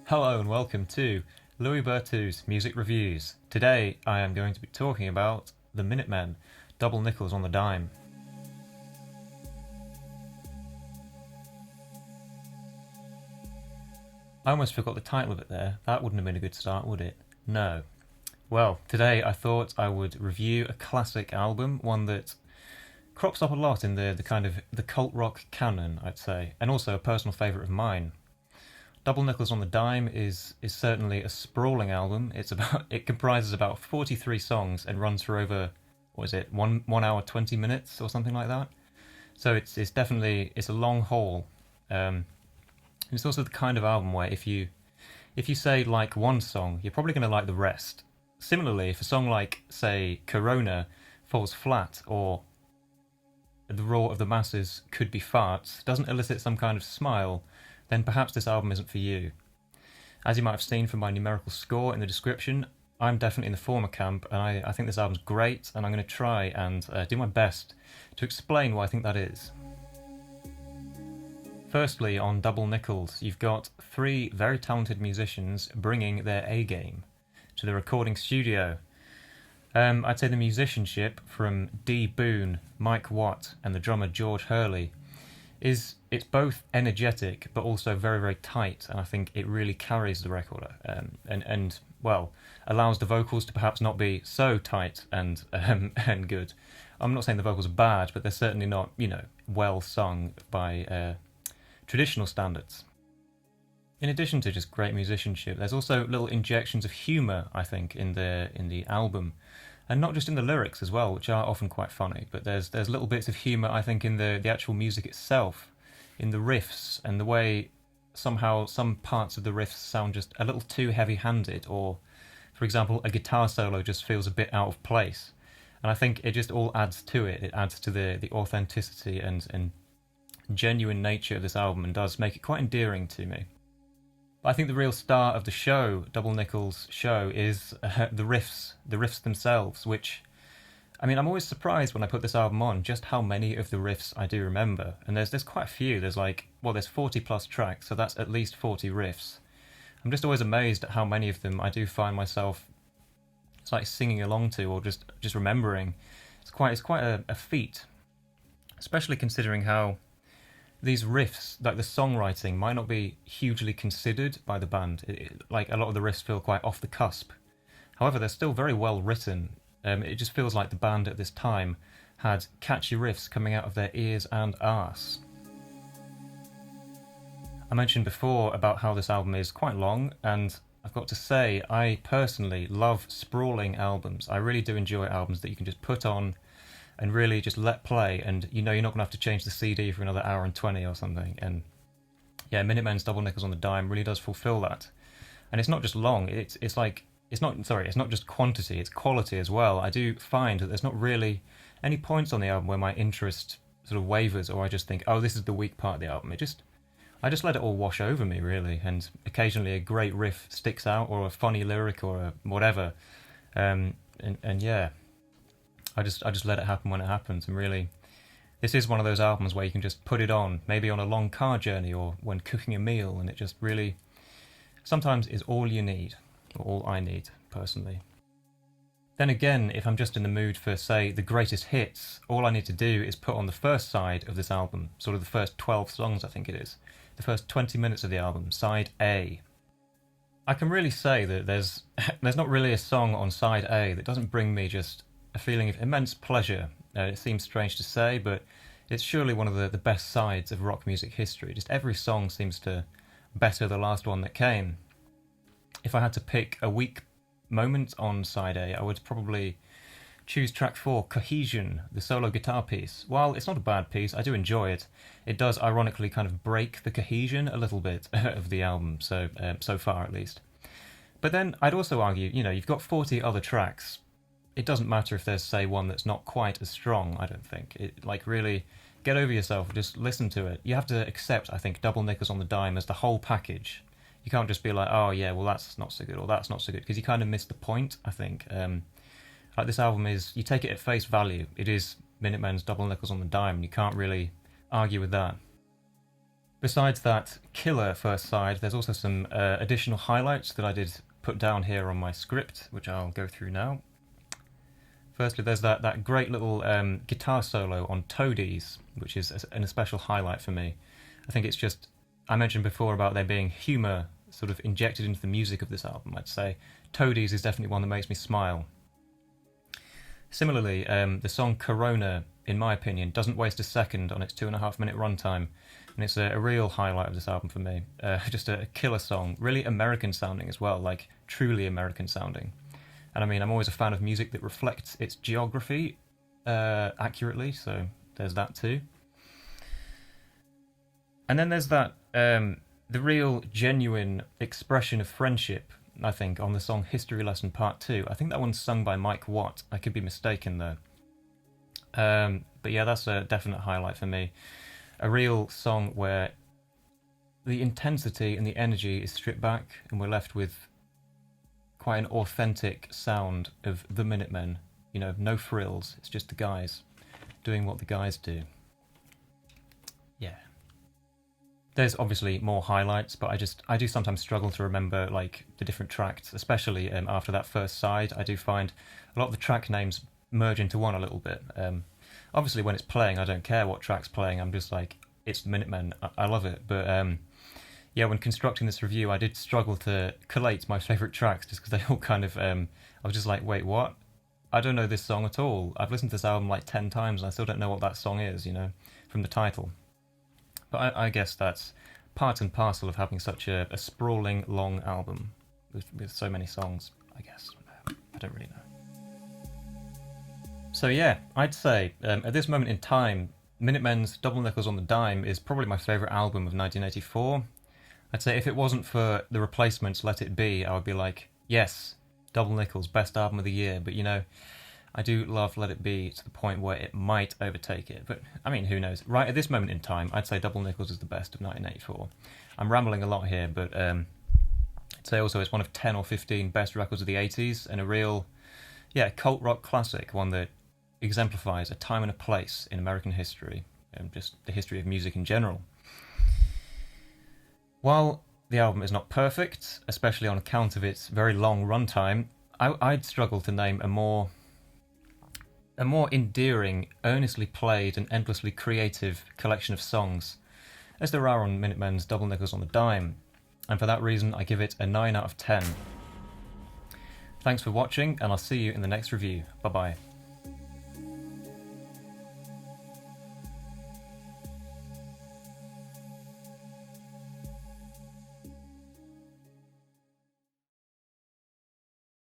Hello and welcome to Louis Bertou's Music Reviews. Today I am going to be talking about the Minutemen, double nickels on the dime. I almost forgot the title of it there. That wouldn't have been a good start, would it? No. Well, today I thought I would review a classic album, one that crops up a lot in the kind of the cult rock canon, I'd say, and also a personal favourite of mine. Double Nickels on the Dime is certainly a sprawling album. It comprises about 43 songs and runs for over, what is it, 1 hour 20 minutes or something like that. So it's definitely a long haul. It's also the kind of album where if you say like one song, you're probably going to like the rest. Similarly, if a song like, say, Corona falls flat, or The Roar of the Masses Could Be Farts doesn't elicit some kind of smile, then perhaps this album isn't for you. As you might have seen from my numerical score in the description, I'm definitely in the former camp, and I think this album's great, and I'm going to try and do my best to explain why I think that is. Firstly, on Double Nickels, you've got three very talented musicians bringing their A-game to the recording studio. I'd say the musicianship from D. Boone, Mike Watt, and the drummer George Hurley it's both energetic but also very, very tight, and I think it really carries the record and allows the vocals to perhaps not be so tight and good. I'm not saying the vocals are bad, but they're certainly not, well sung by traditional standards. In addition to just great musicianship, there's also little injections of humour, I think, in the album. And not just in the lyrics as well, which are often quite funny, but there's little bits of humour, I think, in the actual music itself, in the riffs, and the way somehow some parts of the riffs sound just a little too heavy-handed, or, for example, a guitar solo just feels a bit out of place. And I think it just all adds to it. It adds to the authenticity and genuine nature of this album, and does make it quite endearing to me. I think the real star of the show, Double Nickels' show, is the riffs themselves, which, I'm always surprised when I put this album on just how many of the riffs I do remember. And there's quite a few. There's 40 plus tracks, so that's at least 40 riffs. I'm just always amazed at how many of them I do find myself singing along to, or just remembering. It's quite a feat, especially considering how these riffs, like the songwriting, might not be hugely considered by the band. A lot of the riffs feel quite off the cusp. However, they're still very well written. It just feels like the band at this time had catchy riffs coming out of their ears and arse. I mentioned before about how this album is quite long, and I've got to say, I personally love sprawling albums. I really do enjoy albums that you can just put on and really just let play, and you're not going to have to change the CD for another hour and 20 or something. And yeah, Minutemen's Double Nickels on the Dime really does fulfill that. And it's not just long, it's not just quantity, it's quality as well. I do find that there's not really any points on the album where my interest sort of wavers, or I just think, oh, this is the weak part of the album. I just let it all wash over me, really, and occasionally a great riff sticks out, or a funny lyric, or a whatever. And yeah, I just let it happen when it happens, and really, this is one of those albums where you can just put it on, maybe on a long car journey or when cooking a meal, and it just really sometimes is all you need, or all I need, personally. Then again, if I'm just in the mood for, say, the greatest hits, all I need to do is put on the first side of this album, sort of the first 12 songs, I think it is, the first 20 minutes of the album, side A. I can really say that there's not really a song on side A that doesn't bring me just a feeling of immense pleasure. It seems strange to say, but it's surely one of the best sides of rock music history. Just every song seems to better the last one that came. If I had to pick a weak moment on side A, I would probably choose track 4, Cohesion, the solo guitar piece. While it's not a bad piece, I do enjoy it. It does ironically kind of break the cohesion a little bit of the album, so far at least. But then I'd also argue, you've got 40 other tracks. It doesn't matter if there's, say, one that's not quite as strong, I don't think. Really, get over yourself, just listen to it. You have to accept, I think, Double Nickels on the Dime as the whole package. You can't just be like, oh yeah, well that's not so good, or that's not so good, because you kind of miss the point, I think. This album is, you take it at face value. It is Minutemen's Double Nickels on the Dime, and you can't really argue with that. Besides that killer first side, there's also some additional highlights that I did put down here on my script, which I'll go through now. Firstly, there's that great little guitar solo on Toadies, which is an especial highlight for me. I think it's just, I mentioned before about there being humour sort of injected into the music of this album, I'd say. Toadies is definitely one that makes me smile. Similarly, the song Corona, in my opinion, doesn't waste a second on its 2.5-minute runtime, and it's a real highlight of this album for me. Just a killer song, really American sounding as well, like truly American sounding. And I mean, I'm always a fan of music that reflects its geography accurately, so there's that too. And then there's that, the real genuine expression of friendship, I think, on the song History Lesson Part 2. I think that one's sung by Mike Watt. I could be mistaken there. But yeah, that's a definite highlight for me. A real song where the intensity and the energy is stripped back and we're left with quite an authentic sound of the Minutemen. You know, no frills. It's just the guys doing what the guys do. Yeah. There's obviously more highlights, but I do sometimes struggle to remember like the different tracks, especially after that first side. I do find a lot of the track names merge into one a little bit. Obviously, when it's playing, I don't care what track's playing. I'm just like, it's the Minutemen. I love it. But yeah, when constructing this review, I did struggle to collate my favourite tracks just because they all kind of... I was just like, wait, what? I don't know this song at all. I've listened to this album like 10 times and I still don't know what that song is, you know, from the title. But I guess that's part and parcel of having such a sprawling, long album with so many songs, I guess. I don't really know. So yeah, I'd say at this moment in time, Minutemen's Double Nickels on the Dime is probably my favourite album of 1984. I'd say if it wasn't for the Replacements' Let It Be, I would be like, yes, Double Nickels, best album of the year. But you know, I do love Let It Be to the point where it might overtake it. But I mean, who knows? Right at this moment in time, I'd say Double Nickels is the best of 1984. I'm rambling a lot here, but I'd say also it's one of 10 or 15 best records of the 80s and a real, yeah, cult rock classic, one that exemplifies a time and a place in American history and just the history of music in general. While the album is not perfect, especially on account of its very long runtime, I'd struggle to name a more endearing, earnestly played and endlessly creative collection of songs as there are on Minutemen's Double Nickels on the Dime, and for that reason I give it a 9 out of 10. Thanks for watching, and I'll see you in the next review. Bye bye.